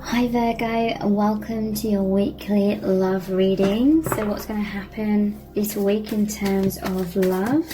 Hi Virgo, and welcome to your weekly love reading. So what's going to happen this week in terms of love?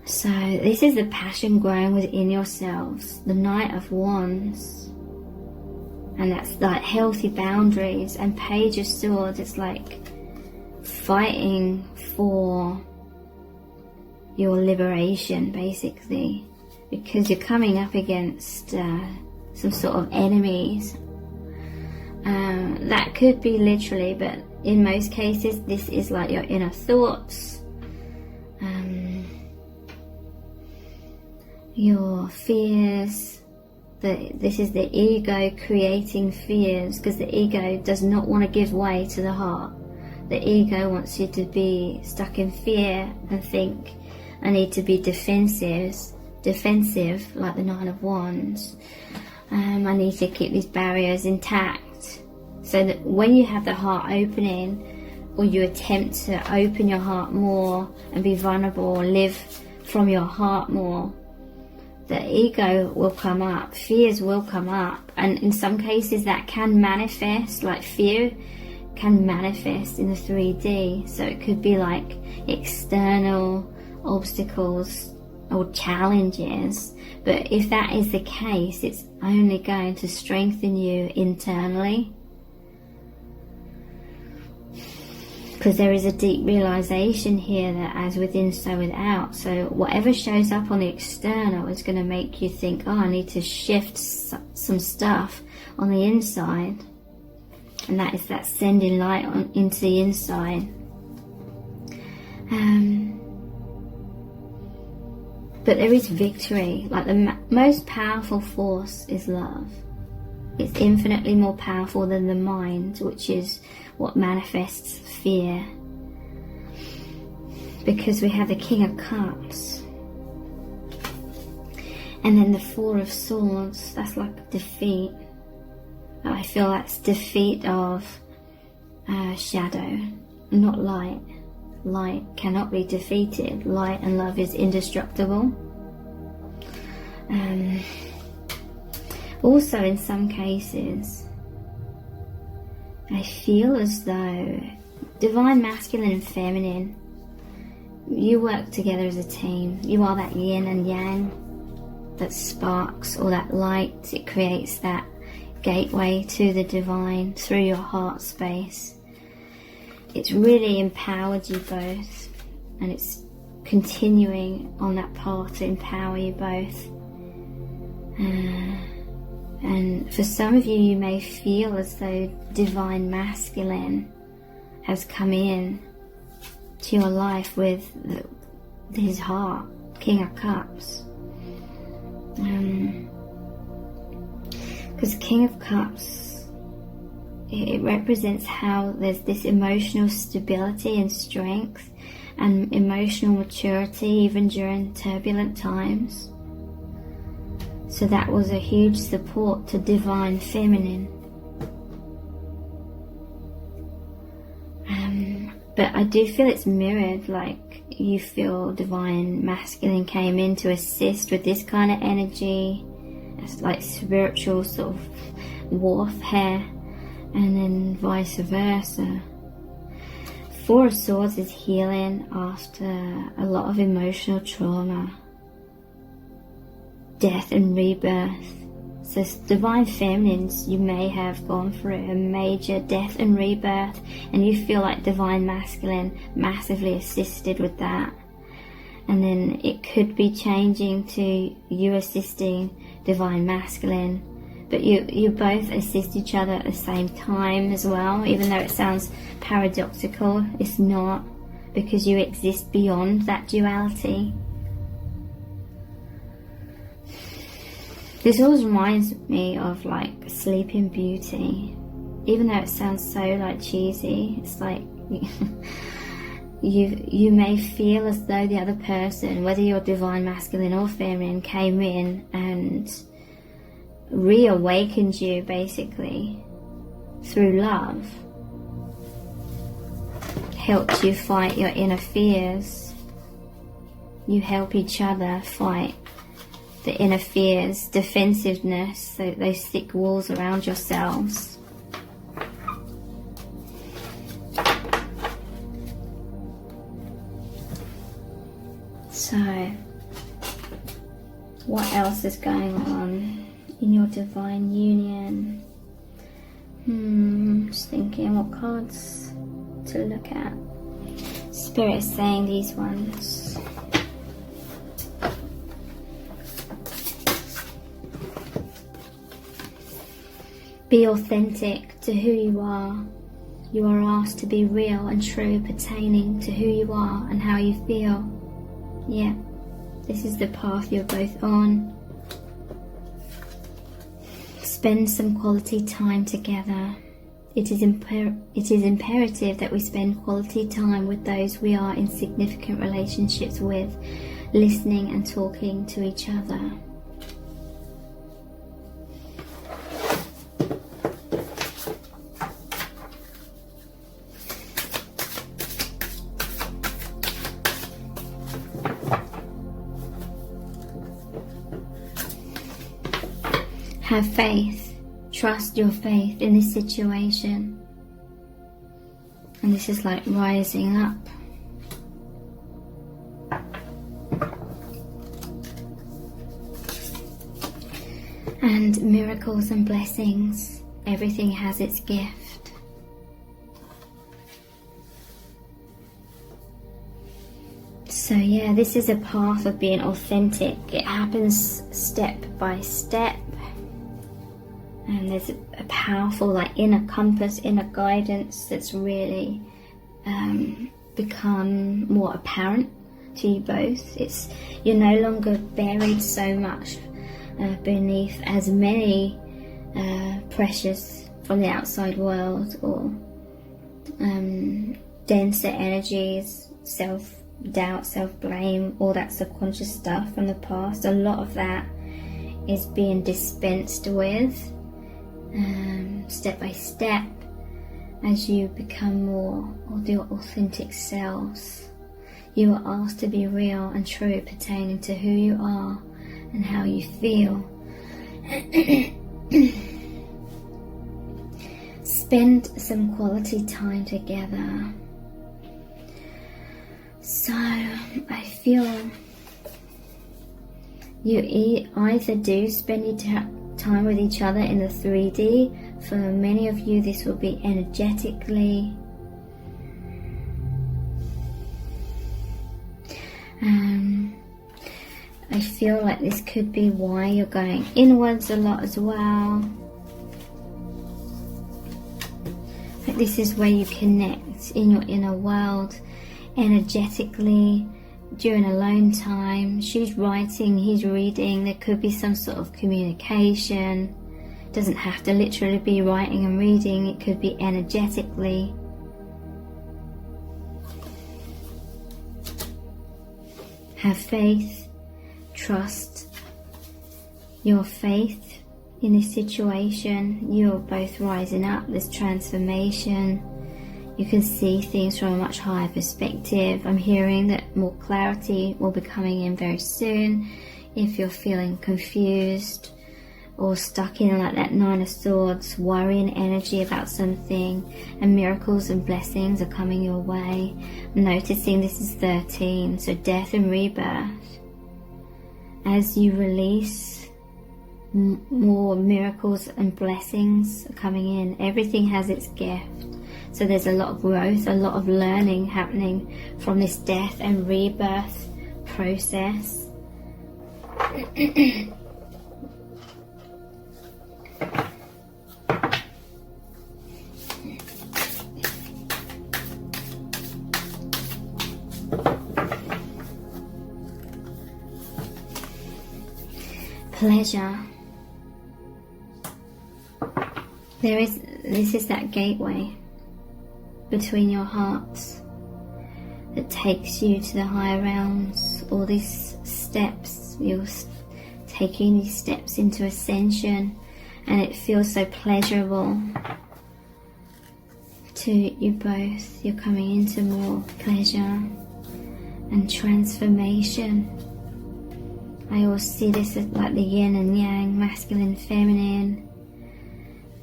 So this is the passion growing within yourselves, the Knight of Wands. And that's like healthy boundaries. And Page of Swords, it's like fighting for your liberation basically. Because you're coming up against some sort of enemies. That could be literally, but in most cases this is like your inner thoughts, your fears. This is the ego creating fears, because the ego does not want to give way to the heart. The ego wants you to be stuck in fear and think, I need to be defensive like the Nine of Wands. I need to keep these barriers intact. So that when you have the heart opening, or you attempt to open your heart more and be vulnerable or live from your heart more, the ego will come up, fears will come up, and in some cases that can manifest, like fear can manifest in the 3D. So it could be like external obstacles or challenges, but if that is the case, it's only going to strengthen you internally, because there is a deep realization here that as within so without. So whatever shows up on the external is going to make you think, oh, I need to shift some stuff on the inside, and that is that sending light into the inside. But there is victory. Like the most powerful force is love. It's infinitely more powerful than the mind, which is what manifests fear. Because we have the King of Cups. And then the Four of Swords, that's like defeat. I feel that's defeat of shadow, not light. Light cannot be defeated. Light and love is indestructible. Also, in some cases, I feel as though divine masculine and feminine, you work together as a team. You are that yin and yang that sparks, or that light. It creates that gateway to the divine through your heart space. It's really empowered you both, and it's continuing on that path to empower you both. And for some of you, you may feel as though divine masculine has come in to your life with his heart, King of Cups. Because King of Cups, it represents how there's this emotional stability and strength and emotional maturity even during turbulent times. So that was a huge support to divine feminine. But I do feel it's mirrored, like you feel divine masculine came in to assist with this kind of energy. It's like spiritual sort of warfare, and then vice versa. Four of Swords is healing after a lot of emotional trauma, death and rebirth. So divine feminines, you may have gone through a major death and rebirth, and you feel like divine masculine massively assisted with that. And then it could be changing to you assisting divine masculine, but you both assist each other at the same time as well. Even though it sounds paradoxical, it's not, because you exist beyond that duality. This always reminds me of like Sleeping Beauty. Even though it sounds so like cheesy, it's like you may feel as though the other person, whether you're divine masculine or feminine, came in and reawakened you basically through love, helped you fight your inner fears. You help each other fight the inner fears, defensiveness, so those thick walls around yourselves. So, what else is going on in your divine union? Just thinking what cards to look at. Spirit is saying these ones. Be authentic to who you are. You are asked to be real and true pertaining to who you are and how you feel. Yeah, this is the path you're both on. Spend some quality time together. It is imperative that we spend quality time with those we are in significant relationships with, listening and talking to each other. Have faith. Trust your faith in this situation. And this is like rising up. And miracles and blessings. Everything has its gift. So yeah, this is a path of being authentic. It happens step by step. And there's a powerful like inner compass, inner guidance that's really become more apparent to you both. You're no longer buried so much beneath as many pressures from the outside world or denser energies, self-doubt, self-blame, all that subconscious stuff from the past. A lot of that is being dispensed with. Step by step, as you become more of your authentic selves. You are asked to be real and true pertaining to who you are and how you feel. Spend some quality time together. So I feel you either do spend your time with each other in the 3D. For many of you, this will be energetically. I feel like this could be why you're going inwards a lot as well. Like this is where you connect in your inner world energetically during alone time. She's writing, he's reading. There could be some sort of communication. It doesn't have to literally be writing and reading. It could be energetically. Have faith. Trust your faith in this situation. You're both rising up. There's transformation. You can see things from a much higher perspective. I'm hearing that more clarity will be coming in very soon. If you're feeling confused or stuck in like that 9 of Swords, worrying energy about something, and miracles and blessings are coming your way. I'm noticing this is 13, so death and rebirth. As you release, more miracles and blessings are coming in. Everything has its gift. So there's a lot of growth, a lot of learning happening from this death and rebirth process. Pleasure. This is that gateway between your hearts that takes you to the higher realms. All these steps, you're taking these steps into ascension, and it feels so pleasurable to you both. You're coming into more pleasure and transformation. I always see this as like the yin and yang, masculine, feminine,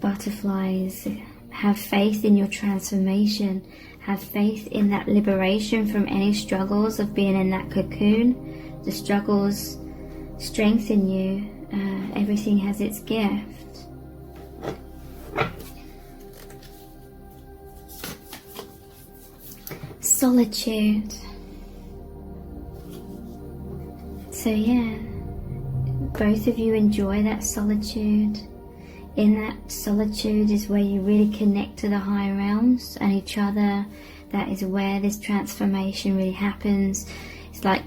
butterflies. Have faith in your transformation. Have faith in that liberation from any struggles of being in that cocoon. The struggles strengthen you. Everything has its gift. Solitude. So yeah, both of you enjoy that solitude. In that solitude is where you really connect to the higher realms and each other. That is where this transformation really happens. It's like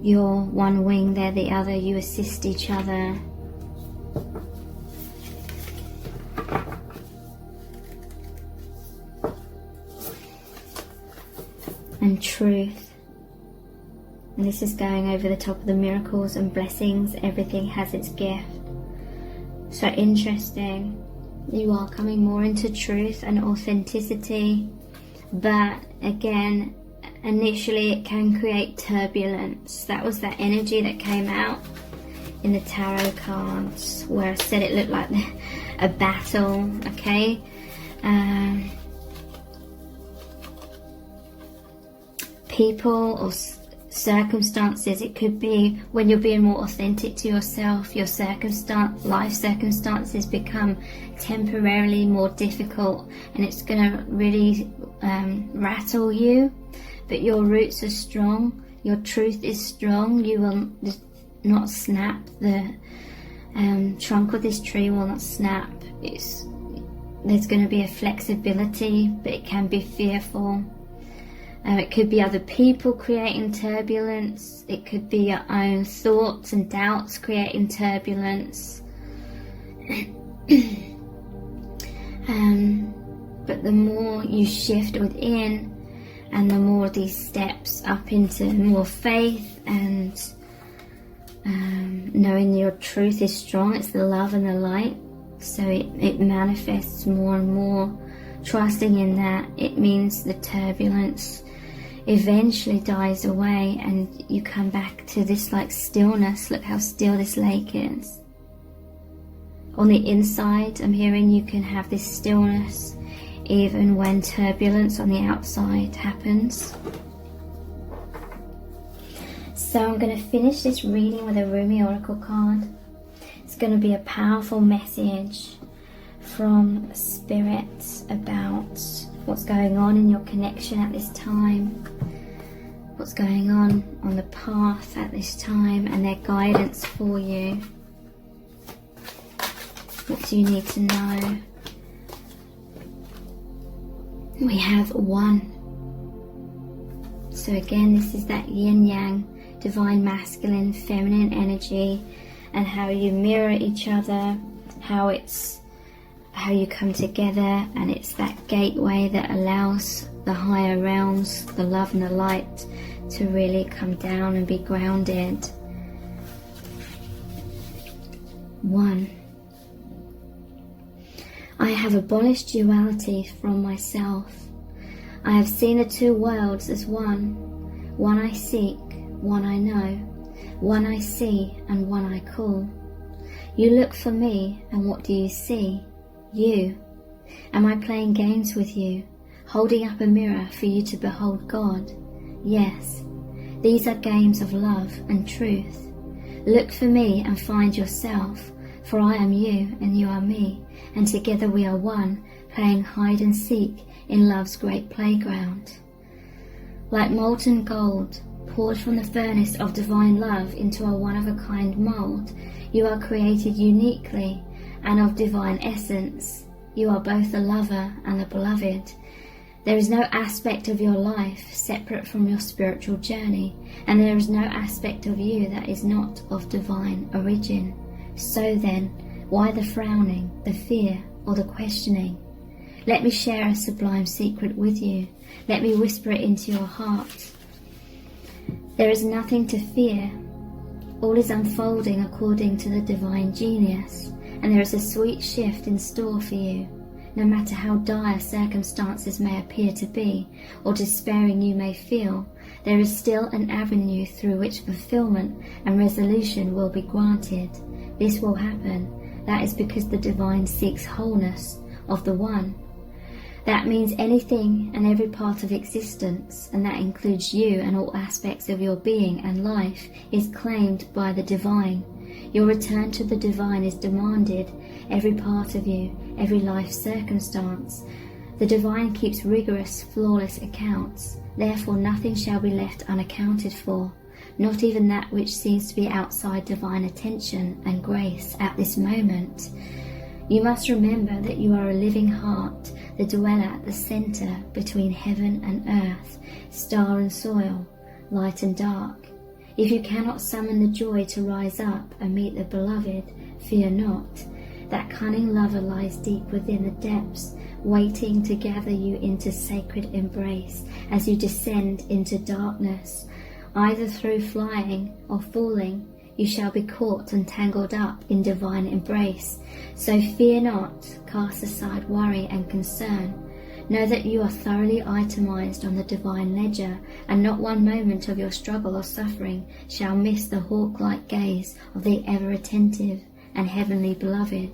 you're one wing, they're the other. You assist each other. And truth. And this is going over the top of the miracles and blessings. Everything has its gift. So interesting. You are coming more into truth and authenticity. But again, initially it can create turbulence. That was that energy that came out in the tarot cards, where I said it looked like a battle. Okay. People or circumstances. It could be when you're being more authentic to yourself, your life circumstances become temporarily more difficult, and it's going to really rattle you. But your roots are strong. Your truth is strong. You will not snap. The trunk of this tree will not snap. There's going to be a flexibility, but it can be fearful. It could be other people creating turbulence. It could be your own thoughts and doubts creating turbulence. But the more you shift within, and the more these steps up into more faith and knowing your truth is strong, it's the love and the light. So it manifests more and more. Trusting in that, it means the turbulence eventually dies away and you come back to this like stillness. Look how still this lake is. On the inside, I'm hearing you can have this stillness even when turbulence on the outside happens. So I'm going to finish this reading with a Rumi Oracle card. It's going to be a powerful message from Spirit about what's going on in your connection at this time, what's going on the path at this time, and their guidance for you. What do you need to know? We have 1. So again, this is that yin-yang, divine masculine, feminine energy, and how you mirror each other, how you come together, and it's that gateway that allows the higher realms, the love and the light, to really come down and be grounded. 1. I have abolished duality from myself. I have seen the two worlds as one. One I seek, one I know, one I see and one I call. You look for me, and what do you see? You. Am I playing games with you, holding up a mirror for you to behold God? Yes. These are games of love and truth. Look for me and find yourself, for I am you and you are me, and together we are one, playing hide and seek in love's great playground. Like molten gold, poured from the furnace of divine love into a one-of-a-kind mold, you are created uniquely and of divine essence. You are both the lover and the beloved. There is no aspect of your life separate from your spiritual journey, and there is no aspect of you that is not of divine origin. So then, why the frowning, the fear, or the questioning? Let me share a sublime secret with you. Let me whisper it into your heart. There is nothing to fear. All is unfolding according to the divine genius, and there is a sweet shift in store for you. no matter how dire circumstances may appear to be, or despairing you may feel, there is still an avenue through which fulfillment and resolution will be granted. This will happen. That is because the divine seeks wholeness of the one. That means anything and every part of existence, and that includes you and all aspects of your being and life, is claimed by the divine. Your return to the divine is demanded, every part of you, every life circumstance. The divine keeps rigorous, flawless accounts. Therefore nothing shall be left unaccounted for, not even that which seems to be outside divine attention and grace at this moment. You must remember that you are a living heart, the dweller at the centre between heaven and earth, star and soil, light and dark. If you cannot summon the joy to rise up and meet the beloved, fear not. That cunning lover lies deep within the depths, waiting to gather you into sacred embrace as you descend into darkness. Either through flying or falling, you shall be caught and tangled up in divine embrace. So fear not, cast aside worry and concern. Know that you are thoroughly itemized on the divine ledger, and not one moment of your struggle or suffering shall miss the hawk-like gaze of the ever-attentive and heavenly beloved.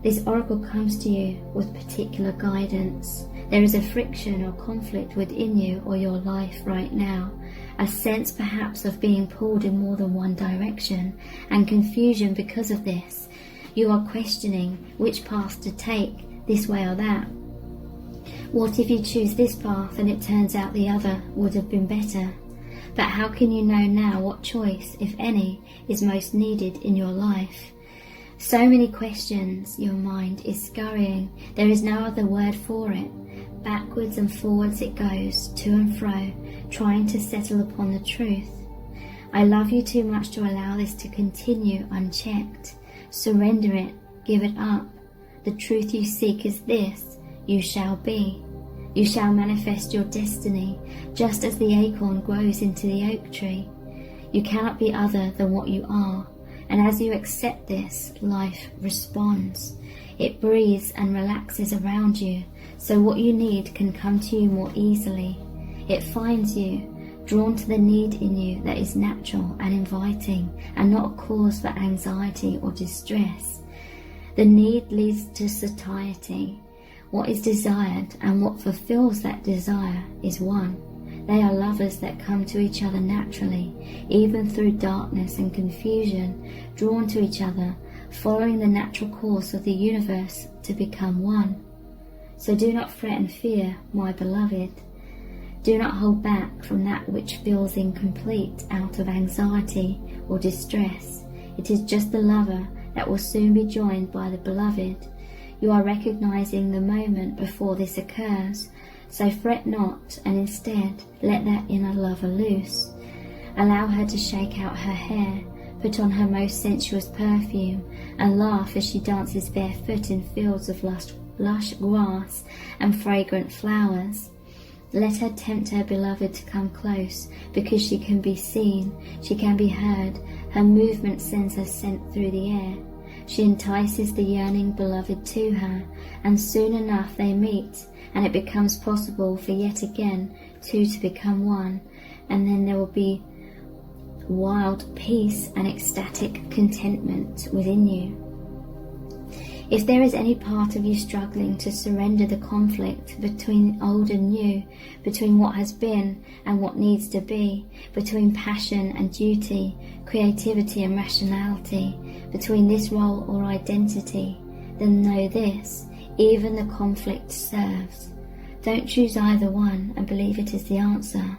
This oracle comes to you with particular guidance. There is a friction or conflict within you or your life right now, a sense perhaps of being pulled in more than one direction, and confusion because of this. You are questioning which path to take, this way or that. What if you choose this path and it turns out the other would have been better? But how can you know now what choice, if any, is most needed in your life? So many questions, your mind is scurrying. There is no other word for it. Backwards and forwards it goes, to and fro, trying to settle upon the truth. I love you too much to allow this to continue unchecked. Surrender it, give it up. The truth you seek is this: you shall be. You shall manifest your destiny, just as the acorn grows into the oak tree. You cannot be other than what you are, and as you accept this, life responds. It breathes and relaxes around you, so what you need can come to you more easily. It finds you, drawn to the need in you that is natural and inviting, and not a cause for anxiety or distress. The need leads to satiety. What is desired and what fulfills that desire is one. They are lovers that come to each other naturally, even through darkness and confusion, drawn to each other, following the natural course of the universe to become one. So do not fret and fear, my beloved. Do not hold back from that which feels incomplete out of anxiety or distress. It is just the lover that will soon be joined by the beloved. You are recognizing the moment before this occurs, so fret not, and instead let that inner lover loose. Allow her to shake out her hair, put on her most sensuous perfume, and laugh as she dances barefoot in fields of lush grass and fragrant flowers. Let her tempt her beloved to come close, because she can be seen, she can be heard, her movement sends her scent through the air. She entices the yearning beloved to her, and soon enough they meet, and it becomes possible for yet again two to become one, and then there will be wild peace and ecstatic contentment within you. If there is any part of you struggling to surrender the conflict between old and new, between what has been and what needs to be, between passion and duty, creativity and rationality, between this role or identity, then know this: even the conflict serves. Don't choose either one and believe it is the answer.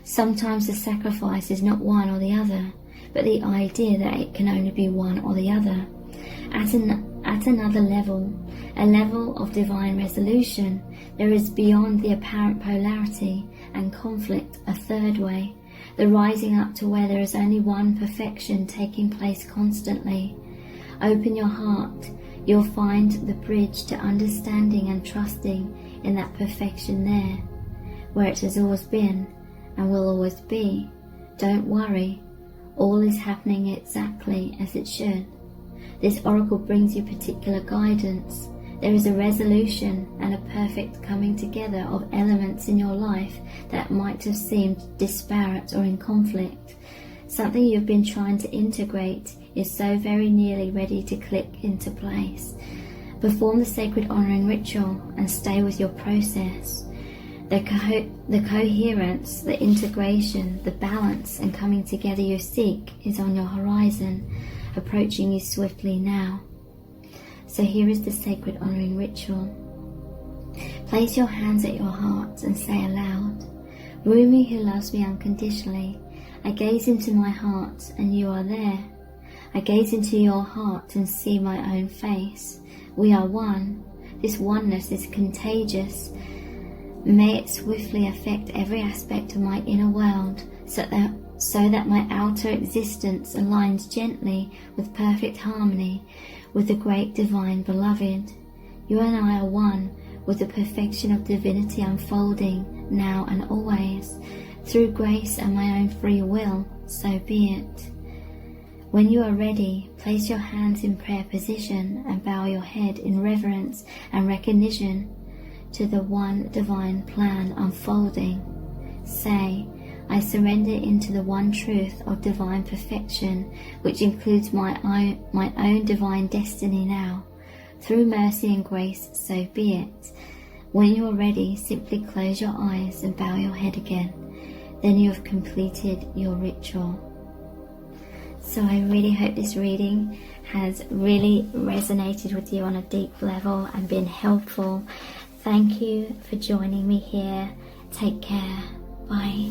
Sometimes the sacrifice is not one or the other, but the idea that it can only be one or the other. At another level, a level of divine resolution, there is beyond the apparent polarity and conflict a third way, the rising up to where there is only one perfection taking place constantly. Open your heart, you'll find the bridge to understanding and trusting in that perfection there, where it has always been and will always be. Don't worry, all is happening exactly as it should. This oracle brings you particular guidance. There is a resolution and a perfect coming together of elements in your life that might have seemed disparate or in conflict. Something you've been trying to integrate is so very nearly ready to click into place. Perform the sacred honouring ritual and stay with your process. The coherence, the integration, the balance and coming together you seek is on your horizon, approaching you swiftly now. So here is the sacred honouring ritual. Place your hands at your heart and say aloud, Rumi who loves me unconditionally, I gaze into my heart and you are there. I gaze into your heart and see my own face. We are one. This oneness is contagious. May it swiftly affect every aspect of my inner world, so that my outer existence aligns gently with perfect harmony with the great divine beloved. You and I are one, with the perfection of divinity unfolding now and always, through grace and my own free will, so be it. When you are ready, place your hands in prayer position and bow your head in reverence and recognition to the one divine plan unfolding. Say, I surrender into the one truth of divine perfection, which includes my own divine destiny now. Through mercy and grace, so be it. When you are ready, simply close your eyes and bow your head again. Then you have completed your ritual. So I really hope this reading has really resonated with you on a deep level and been helpful. Thank you for joining me here. Take care. Bye.